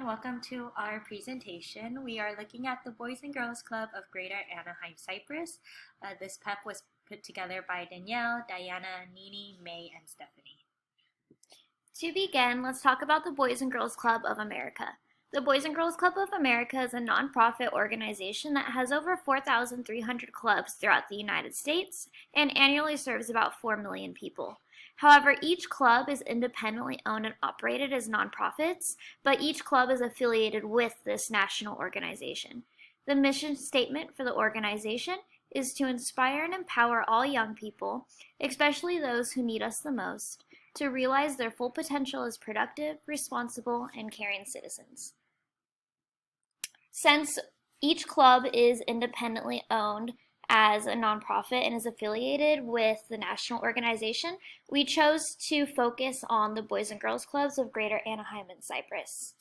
everyone, welcome to our presentation. We are looking at the Boys and Girls Club of Greater Anaheim, Cyprus. This PEP was put together by Danielle, Diana, Nini, May, and Stephanie. To begin, let's talk about the Boys and Girls Club of America. The Boys and Girls Club of America is a nonprofit organization that has over 4,300 clubs throughout the United States and annually serves about 4 million people. However, each club is independently owned and operated as nonprofits, but each club is affiliated with this national organization. The mission statement for the organization is to inspire and empower all young people, especially those who need us the most, to realize their full potential as productive, responsible, and caring citizens. Since each club is independently owned as a nonprofit and is affiliated with the national organization, we chose to focus on the Boys and Girls Clubs of Greater Anaheim and Cyprus.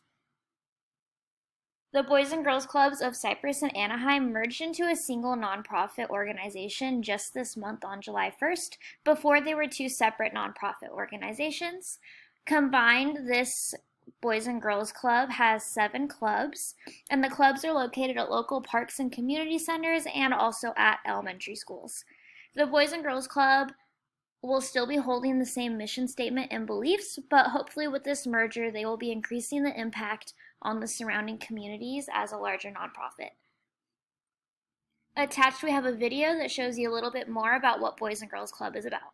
The Boys and Girls Clubs of Cyprus and Anaheim merged into a single nonprofit organization just this month on July 1st. Before, they were two separate nonprofit organizations. Combined, this Boys and Girls Club has 7 clubs, and the clubs are located at local parks and community centers and also at elementary schools. The Boys and Girls Club will still be holding the same mission statement and beliefs, but hopefully with this merger, they will be increasing the impact on the surrounding communities as a larger nonprofit. Attached, we have a video that shows you a little bit more about what Boys and Girls Club is about.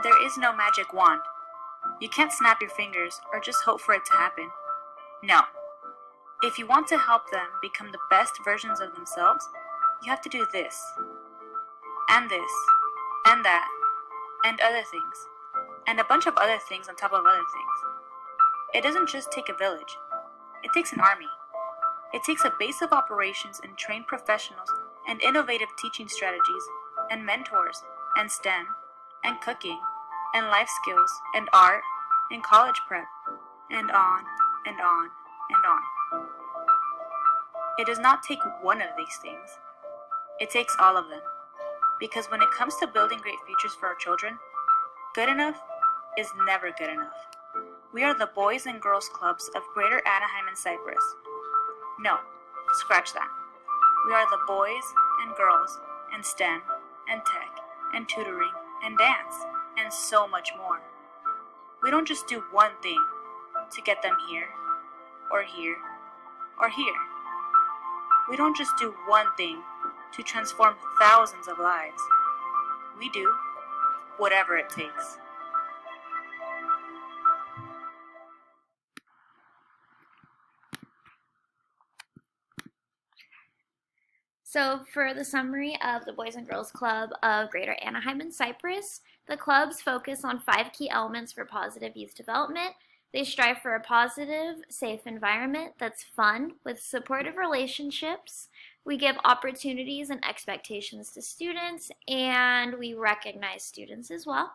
There is no magic wand. You can't snap your fingers or just hope for it to happen. No. If you want to help them become the best versions of themselves, you have to do this, and that, and other things, and a bunch of other things on top of other things. It doesn't just take a village. It takes an army. It takes a base of operations and trained professionals and innovative teaching strategies and mentors and STEM and cooking and life skills and art and college prep and on and on and on. It does not take one of these things. It takes all of them. Because when it comes to building great futures for our children, good enough is never good enough. We are the Boys and Girls Clubs of Greater Anaheim and Cyprus. No, scratch that. We are the boys and girls and STEM and tech and tutoring and dance and so much more. We don't just do one thing to get them here or here or here. We don't just do one thing to transform thousands of lives. We do whatever it takes. So for the summary of the Boys and Girls Club of Greater Anaheim and Cyprus, the clubs focus on 5 key elements for positive youth development. They strive for a positive, safe environment that's fun with supportive relationships. We give opportunities and expectations to students, and we recognize students as well.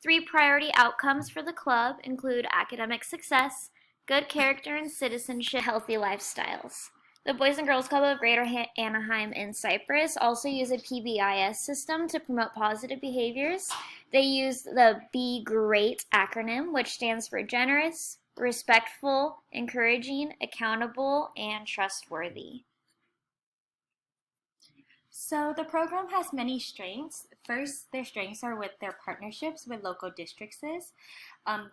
3 priority outcomes for the club include academic success, good character and citizenship, healthy lifestyles. The Boys and Girls Club of Greater Anaheim and Cyprus also use a PBIS system to promote positive behaviors. They use the Be Great acronym, which stands for generous, respectful, encouraging, accountable, and trustworthy. So the program has many strengths. First, their strengths are with their partnerships with local districts.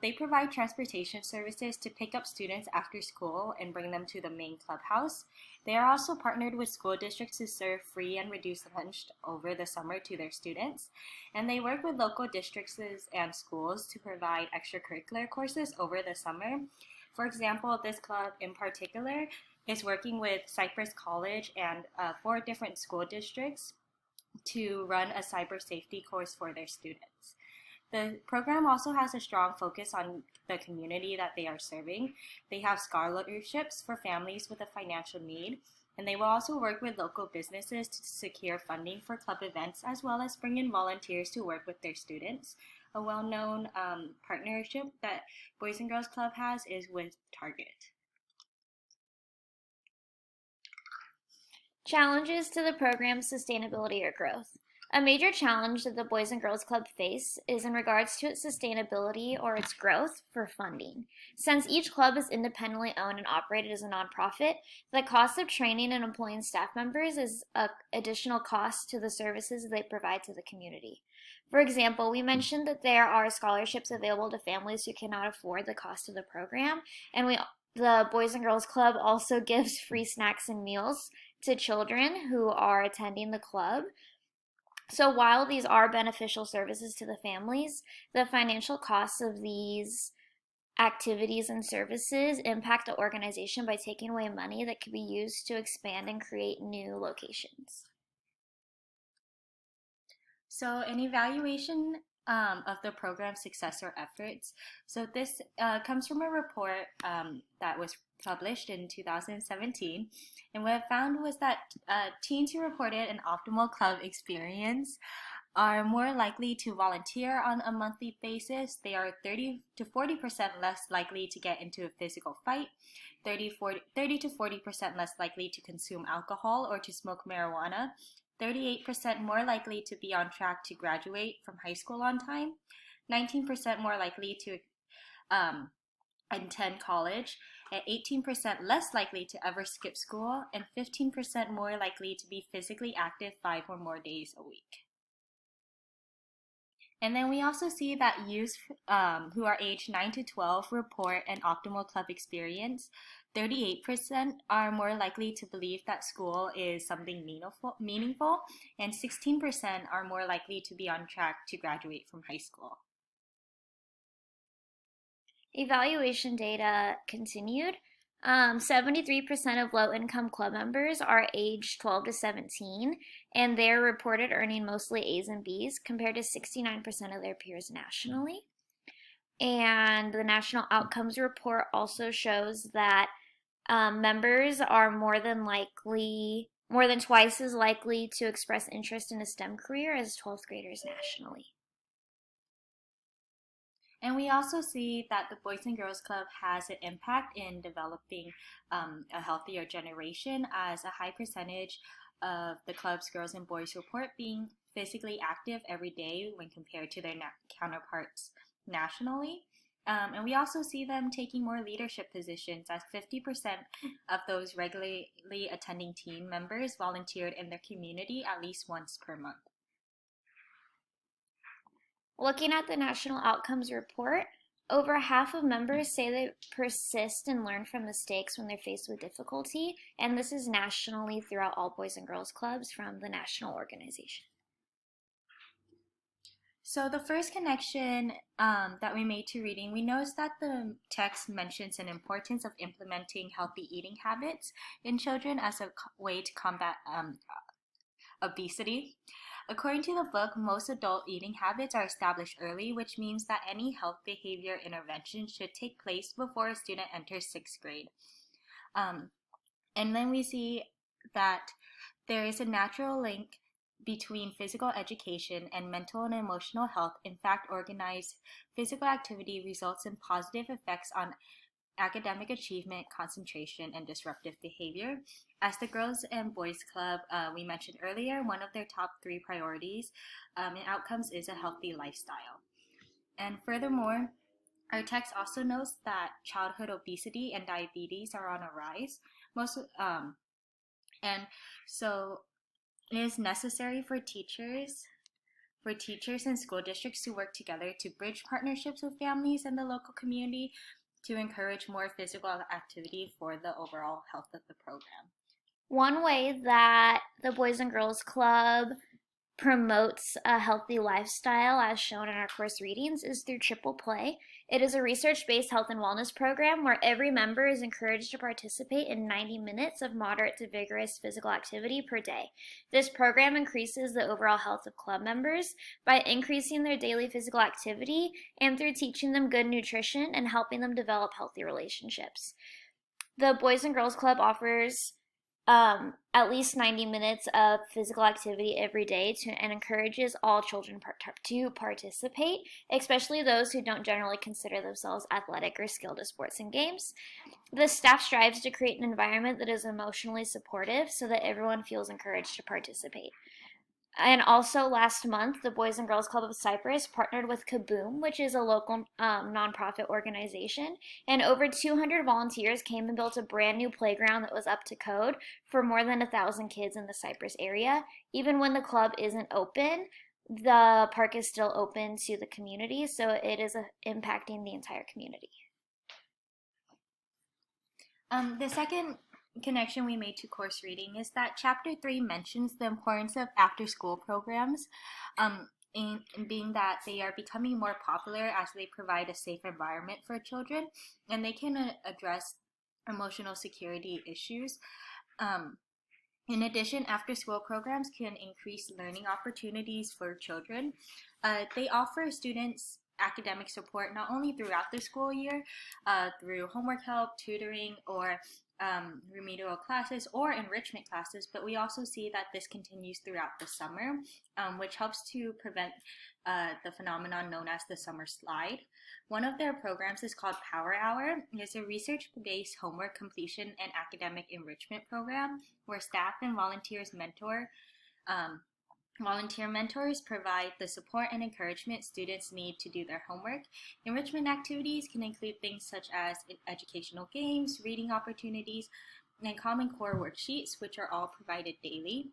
They provide transportation services to pick up students after school and bring them to the main clubhouse. They are also partnered with school districts to serve free and reduced lunch over the summer to their students. And they work with local districts and schools to provide extracurricular courses over the summer. For example, this club in particular is working with Cypress College and 4 different school districts to run a cyber safety course for their students. The program also has a strong focus on the community that they are serving. They have scholarships for families with a financial need, And they will also work with local businesses to secure funding for club events, as well as bring in volunteers to work with their students. A well-known partnership that Boys and Girls Club has is with Target. Challenges to the program's sustainability or growth. A major challenge that the Boys and Girls Club face is in regards to its sustainability or its growth for funding. Since each club is independently owned and operated as a nonprofit, the cost of training and employing staff members is an additional cost to the services they provide to the community. For example, we mentioned that there are scholarships available to families who cannot afford the cost of the program, and the Boys and Girls Club also gives free snacks and meals to children who are attending the club. So while these are beneficial services to the families, the financial costs of these activities and services impact the organization by taking away money that could be used to expand and create new locations. So an evaluation of the program's success or efforts. So this comes from a report that was published in 2017. And what I found was that teens who reported an optimal club experience are more likely to volunteer on a monthly basis. They are 30 to 40% less likely to get into a physical fight, 30 to 40% less likely to consume alcohol or to smoke marijuana, 38% more likely to be on track to graduate from high school on time, 19% more likely to attend college, and 18% less likely to ever skip school, and 15% more likely to be physically active 5 or more days a week. And then we also see that youth who are aged 9 to 12 report an optimal club experience. 38% are more likely to believe that school is something meaningful, and 16% are more likely to be on track to graduate from high school. Evaluation data continued. 73% of low-income club members are aged 12 to 17, and they're reported earning mostly A's and B's compared to 69% of their peers nationally. And the National Outcomes Report also shows that members are more than twice as likely to express interest in a STEM career as 12th graders nationally. And we also see that the Boys and Girls Club has an impact in developing a healthier generation, as a high percentage of the club's girls and boys report being physically active every day when compared to their counterparts nationally. And we also see them taking more leadership positions, as 50% of those regularly attending team members volunteered in their community at least once per month. Looking at the National Outcomes Report, over half of members say they persist and learn from mistakes when they're faced with difficulty, and this is nationally throughout all Boys and Girls Clubs from the national organization. So the first connection that we made to reading, we noticed that the text mentions an importance of implementing healthy eating habits in children as a way to combat obesity. According to the book, most adult eating habits are established early, which means that any health behavior intervention should take place before a student enters 6th grade. And then we see that there is a natural link between physical education and mental and emotional health. In fact, organized physical activity results in positive effects on academic achievement, concentration, and disruptive behavior. As the Girls and Boys Club we mentioned earlier, one of their top 3 priorities and outcomes is a healthy lifestyle. And furthermore, our text also notes that childhood obesity and diabetes are on a rise. And so it is necessary for teachers and school districts to work together to bridge partnerships with families and the local community to encourage more physical activity for the overall health of the program. One way that the Boys and Girls Club promotes a healthy lifestyle, as shown in our course readings, is through Triple Play. It is a research-based health and wellness program where every member is encouraged to participate in 90 minutes of moderate to vigorous physical activity per day. This program increases the overall health of club members by increasing their daily physical activity and through teaching them good nutrition and helping them develop healthy relationships. The Boys and Girls Club offers at least 90 minutes of physical activity every day and encourages all children to participate, especially those who don't generally consider themselves athletic or skilled at sports and games. The staff strives to create an environment that is emotionally supportive so that everyone feels encouraged to participate. And also last month, the Boys and Girls Club of Cyprus partnered with Kaboom, which is a local nonprofit organization. And over 200 volunteers came and built a brand new playground that was up to code for more than 1,000 kids in the Cyprus area. Even when the club isn't open, the park is still open to the community, so it is impacting the entire community. The second connection we made to course reading is that Chapter 3 mentions the importance of after-school programs, in being that they are becoming more popular as they provide a safe environment for children, and they can address emotional security issues. In addition, after-school programs can increase learning opportunities for children. They offer students academic support not only throughout the school year, through homework help, tutoring, or remedial classes or enrichment classes, but we also see that this continues throughout the summer, which helps to prevent the phenomenon known as the summer slide. One of their programs is called Power Hour. It's a research-based homework completion and academic enrichment program where staff and volunteer mentors provide the support and encouragement students need to do their homework. Enrichment activities can include things such as educational games, reading opportunities, and Common Core worksheets, which are all provided daily.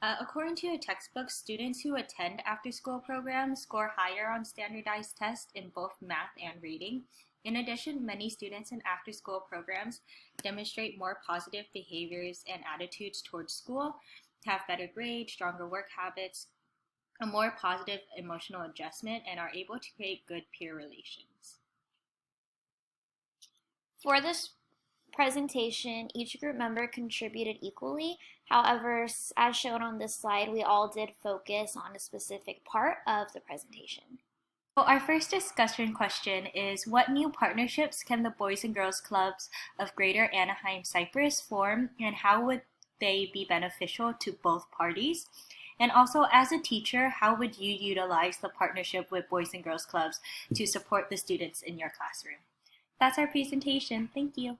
According to a textbook, students who attend after-school programs score higher on standardized tests in both math and reading. In addition, many students in after-school programs demonstrate more positive behaviors and attitudes towards school, have better grades, stronger work habits, a more positive emotional adjustment, and are able to create good peer relations. For this presentation, each group member contributed equally. However, as shown on this slide, we all did focus on a specific part of the presentation. Well, our first discussion question is, what new partnerships can the Boys and Girls Clubs of Greater Anaheim, Cyprus form, and how would they be beneficial to both parties? And also, as a teacher, how would you utilize the partnership with Boys and Girls Clubs to support the students in your classroom? That's our presentation. Thank you.